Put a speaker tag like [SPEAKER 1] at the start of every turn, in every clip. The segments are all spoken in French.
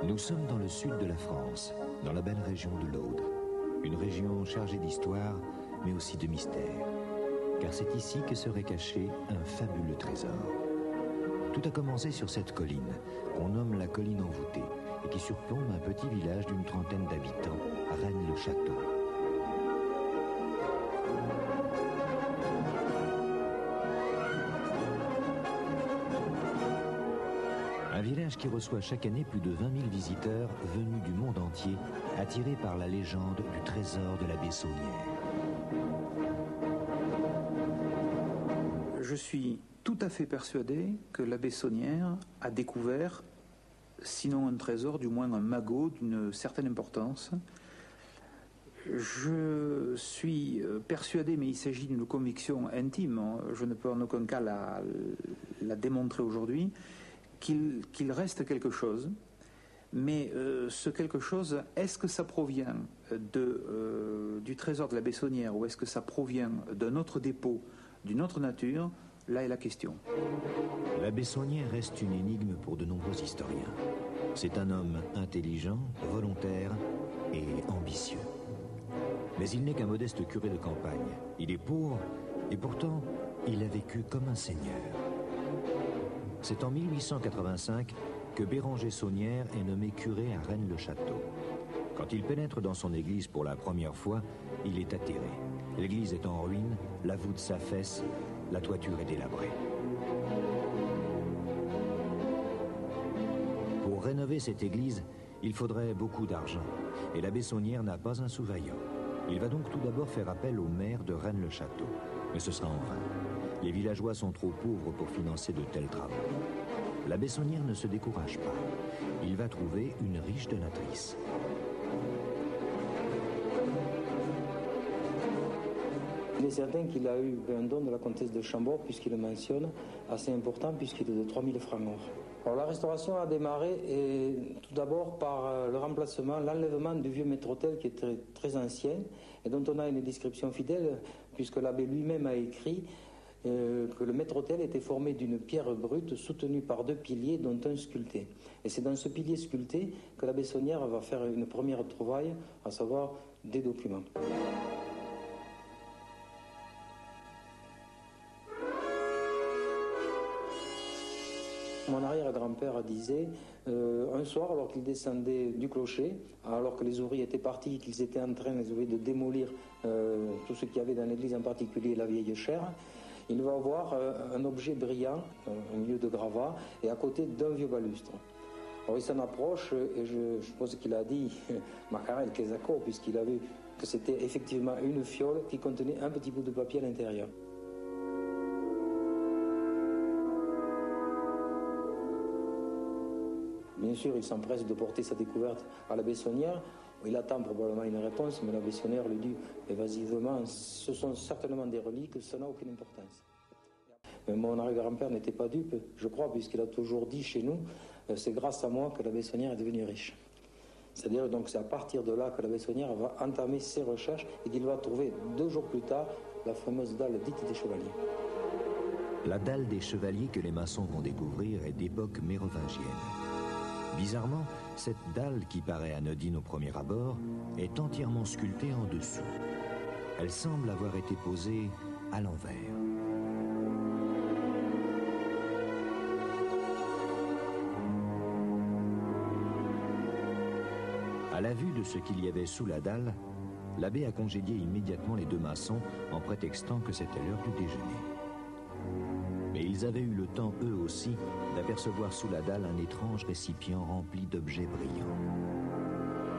[SPEAKER 1] Nous sommes dans le sud de la France, dans la belle région de l'Aude. Une région chargée d'histoire, mais aussi de mystère. Car c'est ici que serait caché un fabuleux trésor. Tout a commencé sur cette colline, qu'on nomme la colline envoûtée, et qui surplombe un petit village d'une trentaine d'habitants, Rennes-le-Château. Un village qui reçoit chaque année plus de 20 000 visiteurs venus du monde entier, attirés par la légende du trésor de la Bessonnière.
[SPEAKER 2] Je suis tout à fait persuadé que la Bessonnière a découvert, sinon un trésor, du moins un magot d'une certaine importance. Je suis persuadé, mais il s'agit d'une conviction intime, je ne peux en aucun cas la démontrer aujourd'hui, qu'il reste quelque chose, mais ce quelque chose, est-ce que ça provient du trésor de la Bessonnière ou est-ce que ça provient d'un autre dépôt, d'une autre nature? Là est la question.
[SPEAKER 1] La Bessonnière reste une énigme pour de nombreux historiens. C'est un homme intelligent, volontaire et ambitieux. Mais il n'est qu'un modeste curé de campagne. Il est pauvre et pourtant il a vécu comme un seigneur. C'est en 1885 que Béranger Saunière est nommé curé à Rennes-le-Château. Quand il pénètre dans son église pour la première fois, il est atterré. L'église est en ruine, la voûte s'affaisse, la toiture est délabrée. Pour rénover cette église, il faudrait beaucoup d'argent, et la Bessonnière n'a pas un sou vaillant. Il va donc tout d'abord faire appel au maire de Rennes-le-Château, mais ce sera en vain. Les villageois sont trop pauvres pour financer de tels travaux. La Bessonnière ne se décourage pas. Il va trouver une riche donatrice.
[SPEAKER 3] Il est certain qu'il a eu un don de la comtesse de Chambord, puisqu'il le mentionne, assez important, puisqu'il est de 3000 francs or. Alors, la restauration a démarré tout d'abord par le remplacement, l'enlèvement du vieux maître-autel qui est très, très ancien, et dont on a une description fidèle, puisque l'abbé lui-même a écrit que le maître-autel était formé d'une pierre brute soutenue par 2 piliers, dont un sculpté. Et c'est dans ce pilier sculpté que la Bessonnière va faire une première trouvaille, à savoir des documents. Mon arrière-grand-père disait, un soir, alors qu'il descendait du clocher, alors que les ouvriers étaient partis, qu'ils étaient en train, les ouvriers, de démolir tout ce qu'il y avait dans l'église, en particulier la vieille chaire, il va voir un objet brillant, au milieu de gravats, et à côté d'un vieux balustre. Alors il s'en approche, et je suppose qu'il a dit Macarel Kezako, puisqu'il a vu que c'était effectivement une fiole qui contenait un petit bout de papier à l'intérieur. Bien sûr, il s'empresse de porter sa découverte à la Bessonnière. Il attend probablement une réponse, mais la Bessonnière lui dit évasivement, ce sont certainement des reliques, ça n'a aucune importance. Mais mon arrière-grand-père n'était pas dupe, je crois, puisqu'il a toujours dit chez nous, c'est grâce à moi que la Bessonnière est devenue riche. C'est-à-dire donc c'est à partir de là que la Bessonnière va entamer ses recherches et qu'il va trouver 2 jours plus tard la fameuse dalle dite des chevaliers.
[SPEAKER 1] La dalle des chevaliers que les maçons vont découvrir est d'époque mérovingienne. Bizarrement, cette dalle qui paraît anodine au premier abord est entièrement sculptée en dessous. Elle semble avoir été posée à l'envers. À la vue de ce qu'il y avait sous la dalle, l'abbé a congédié immédiatement les 2 maçons en prétextant que c'était l'heure du déjeuner. Mais ils avaient eu le temps, eux aussi, d'apercevoir sous la dalle un étrange récipient rempli d'objets brillants.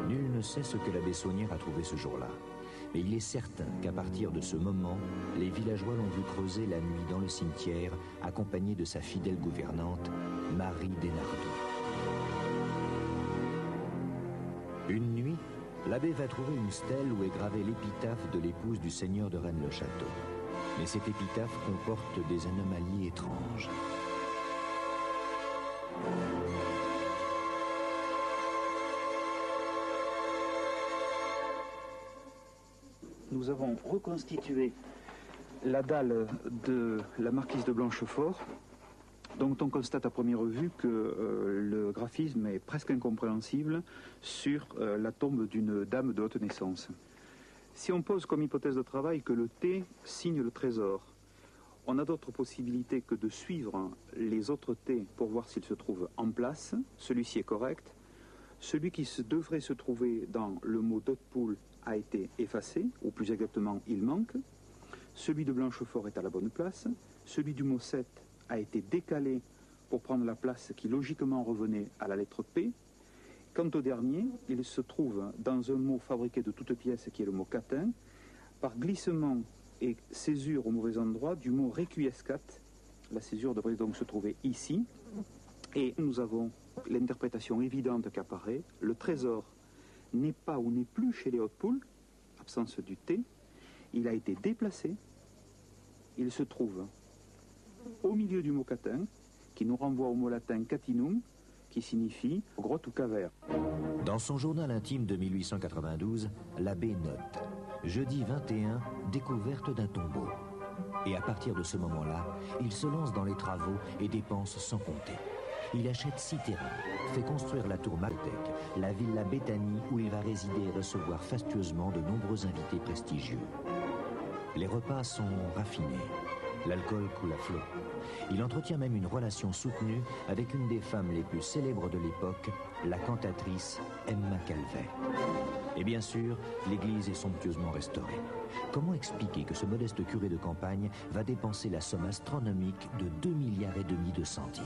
[SPEAKER 1] Nul ne sait ce que la Bessonnière a trouvé ce jour-là, mais il est certain qu'à partir de ce moment, les villageois l'ont vu creuser la nuit dans le cimetière, accompagné de sa fidèle gouvernante, Marie Desnardous. Une nuit, l'abbé va trouver une stèle où est gravée l'épitaphe de l'épouse du seigneur de Rennes-le-Château. Mais cette épitaphe comporte des anomalies étranges.
[SPEAKER 2] Nous avons reconstitué la dalle de la marquise de Blanchefort, Donc on constate à première vue que le graphisme est presque incompréhensible sur la tombe d'une dame de haute naissance. Si on pose comme hypothèse de travail que le T signe le trésor, on a d'autres possibilités que de suivre les autres T pour voir s'ils se trouvent en place. Celui-ci est correct. Celui qui devrait se trouver dans le mot d'Hautpoul a été effacé, ou plus exactement, il manque. Celui de Blanchefort est à la bonne place. Celui du mot 7 a été décalé pour prendre la place qui logiquement revenait à la lettre P. Quant au dernier, il se trouve dans un mot fabriqué de toutes pièces qui est le mot catin, par glissement et césure au mauvais endroit du mot requiescat. La césure devrait donc se trouver ici. Et nous avons l'interprétation évidente qu'apparaît. Le trésor n'est pas ou n'est plus chez les Hautpoul, absence du T. Il a été déplacé. Il se trouve au milieu du mot catin, qui nous renvoie au mot latin catinum, qui signifie grotte ou caverne.
[SPEAKER 1] Dans son journal intime de 1892, l'abbé note « Jeudi 21, découverte d'un tombeau ». Et à partir de ce moment-là, il se lance dans les travaux et dépense sans compter. Il achète 6 terrains, fait construire la tour Maltèque, la villa Béthanie où il va résider et recevoir fastueusement de nombreux invités prestigieux. Les repas sont raffinés. L'alcool coule à flot. Il entretient même une relation soutenue avec une des femmes les plus célèbres de l'époque, la cantatrice Emma Calvet. Et bien sûr, l'église est somptueusement restaurée. Comment expliquer que ce modeste curé de campagne va dépenser la somme astronomique de 2,5 milliards de centimes?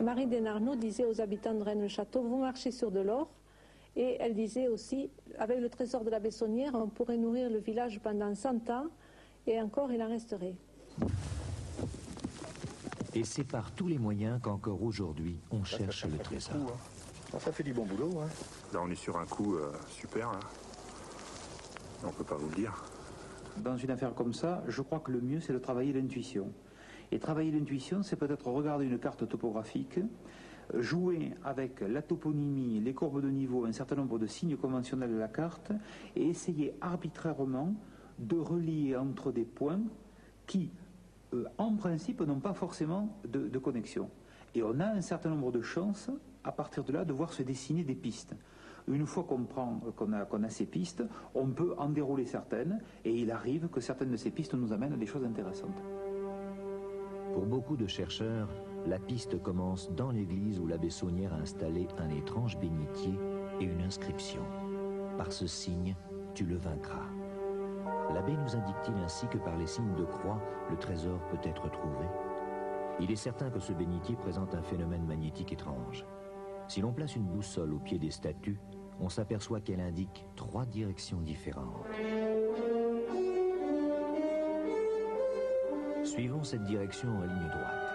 [SPEAKER 4] Marie Desnarnaud disait aux habitants de Rennes-le-Château, vous marchez sur de l'or. Et elle disait aussi, avec le trésor de la Bessonnière, on pourrait nourrir le village pendant 100 ans, et encore il en resterait.
[SPEAKER 1] Et c'est par tous les moyens qu'encore aujourd'hui, on cherche le trésor.
[SPEAKER 5] Ça fait du bon boulot. Hein.
[SPEAKER 6] Là, on est sur un coup super. Là. On ne peut pas vous le dire.
[SPEAKER 2] Dans une affaire comme ça, je crois que le mieux, c'est de travailler l'intuition. Et travailler l'intuition, c'est peut-être regarder une carte topographique, jouer avec la toponymie, les courbes de niveau, un certain nombre de signes conventionnels de la carte et essayer arbitrairement de relier entre des points qui, en principe, n'ont pas forcément de connexion. Et on a un certain nombre de chances, à partir de là, de voir se dessiner des pistes. Une fois qu'on a ces pistes, on peut en dérouler certaines et il arrive que certaines de ces pistes nous amènent à des choses intéressantes.
[SPEAKER 1] Pour beaucoup de chercheurs, la piste commence dans l'église où l'abbé Saunière a installé un étrange bénitier et une inscription. Par ce signe, tu le vaincras. L'abbé nous indique-t-il ainsi que par les signes de croix, le trésor peut être trouvé? Il est certain que ce bénitier présente un phénomène magnétique étrange. Si l'on place une boussole au pied des statues, on s'aperçoit qu'elle indique 3 directions différentes. Suivons cette direction en ligne droite.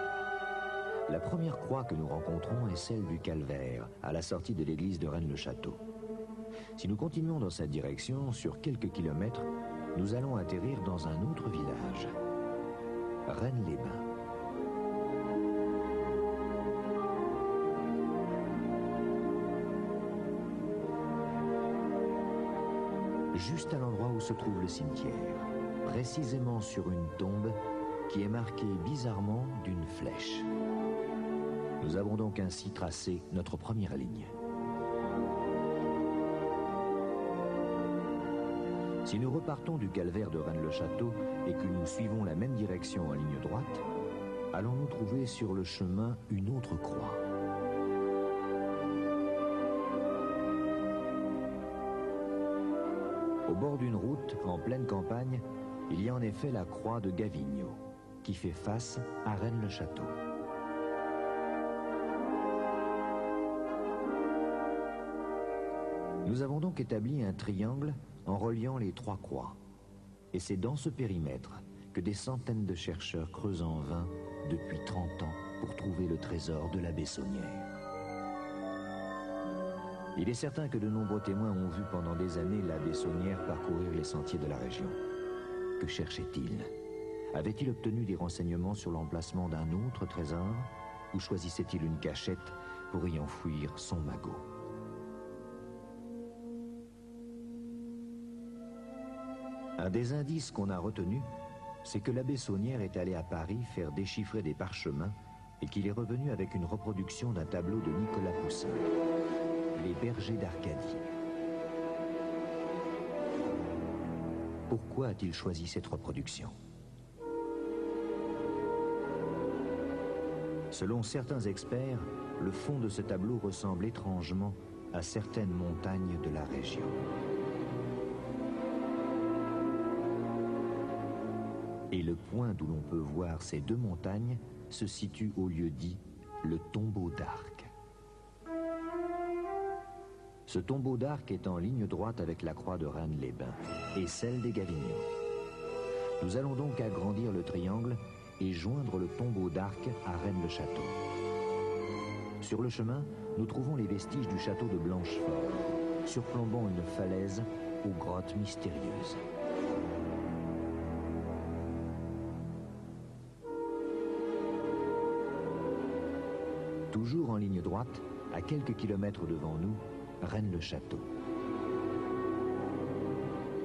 [SPEAKER 1] La première croix que nous rencontrons est celle du Calvaire, à la sortie de l'église de Rennes-le-Château. Si nous continuons dans cette direction, sur quelques kilomètres, nous allons atterrir dans un autre village, Rennes-les-Bains. Juste à l'endroit où se trouve le cimetière, précisément sur une tombe qui est marquée bizarrement d'une flèche. Nous avons donc ainsi tracé notre première ligne. Si nous repartons du calvaire de Rennes-le-Château et que nous suivons la même direction en ligne droite, allons-nous trouver sur le chemin une autre croix. Au bord d'une route, en pleine campagne, il y a en effet la croix de Gavigno, qui fait face à Rennes-le-Château. Nous avons donc établi un triangle en reliant les 3 croix. Et c'est dans ce périmètre que des centaines de chercheurs creusent en vain depuis 30 ans pour trouver le trésor de la Bessonnière. Il est certain que de nombreux témoins ont vu pendant des années la Bessonnière parcourir les sentiers de la région. Que cherchait-il? Avait-il obtenu des renseignements sur l'emplacement d'un autre trésor? Ou choisissait-il une cachette pour y enfouir son magot? Un des indices qu'on a retenu c'est que l'abbé Saunière est allé à Paris faire déchiffrer des parchemins et qu'il est revenu avec une reproduction d'un tableau de Nicolas Poussin, Les bergers d'Arcadie. Pourquoi a-t-il choisi cette reproduction? Selon certains experts, le fond de ce tableau ressemble étrangement à certaines montagnes de la région. Et le point d'où l'on peut voir ces deux montagnes se situe au lieu dit le tombeau d'Arc. Ce tombeau d'Arc est en ligne droite avec la croix de Rennes-les-Bains et celle des Gavignons. Nous allons donc agrandir le triangle et joindre le tombeau d'Arc à Rennes-le-Château. Sur le chemin, nous trouvons les vestiges du château de Blanchefort, surplombant une falaise aux grottes mystérieuses. Toujours en ligne droite, à quelques kilomètres devant nous, Rennes-le-Château.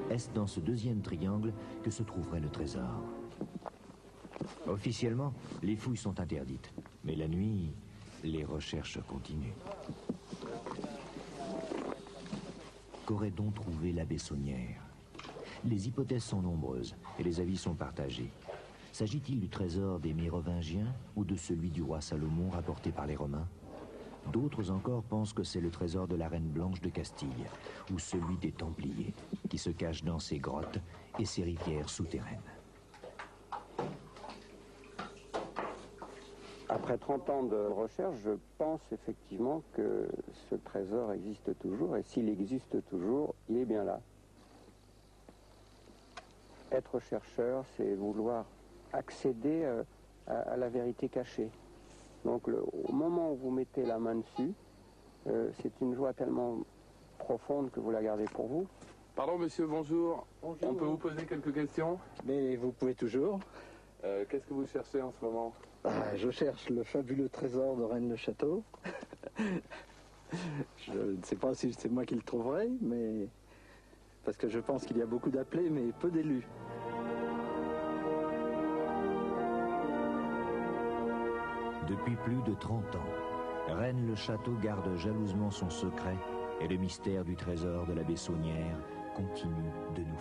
[SPEAKER 1] Est-ce dans ce deuxième triangle que se trouverait le trésor? Officiellement, les fouilles sont interdites, mais la nuit, les recherches continuent. Qu'aurait donc trouvé l'abbé Saunière? Les hypothèses sont nombreuses et les avis sont partagés. S'agit-il du trésor des Mérovingiens ou de celui du roi Salomon rapporté par les Romains? D'autres encore pensent que c'est le trésor de la reine Blanche de Castille ou celui des Templiers qui se cache dans ces grottes et ces rivières souterraines.
[SPEAKER 7] Après 30 ans de recherche, je pense effectivement que ce trésor existe toujours, et s'il existe toujours, il est bien là. Être chercheur, c'est vouloir accéder à la vérité cachée. Donc au moment où vous mettez la main dessus, c'est une joie tellement profonde que vous la gardez pour vous.
[SPEAKER 8] Pardon monsieur, bonjour.
[SPEAKER 7] Bonjour.
[SPEAKER 8] On peut vous poser quelques questions?
[SPEAKER 9] Mais vous pouvez toujours.
[SPEAKER 8] Qu'est-ce que vous cherchez en ce moment?
[SPEAKER 9] Je cherche le fabuleux trésor de Rennes-le-Château. Je ne sais pas si c'est moi qui le trouverai, mais parce que je pense qu'il y a beaucoup d'appelés, mais peu d'élus.
[SPEAKER 1] Depuis plus de 30 ans, Rennes-le-Château garde jalousement son secret et le mystère du trésor de l'abbé Saunière continue de nous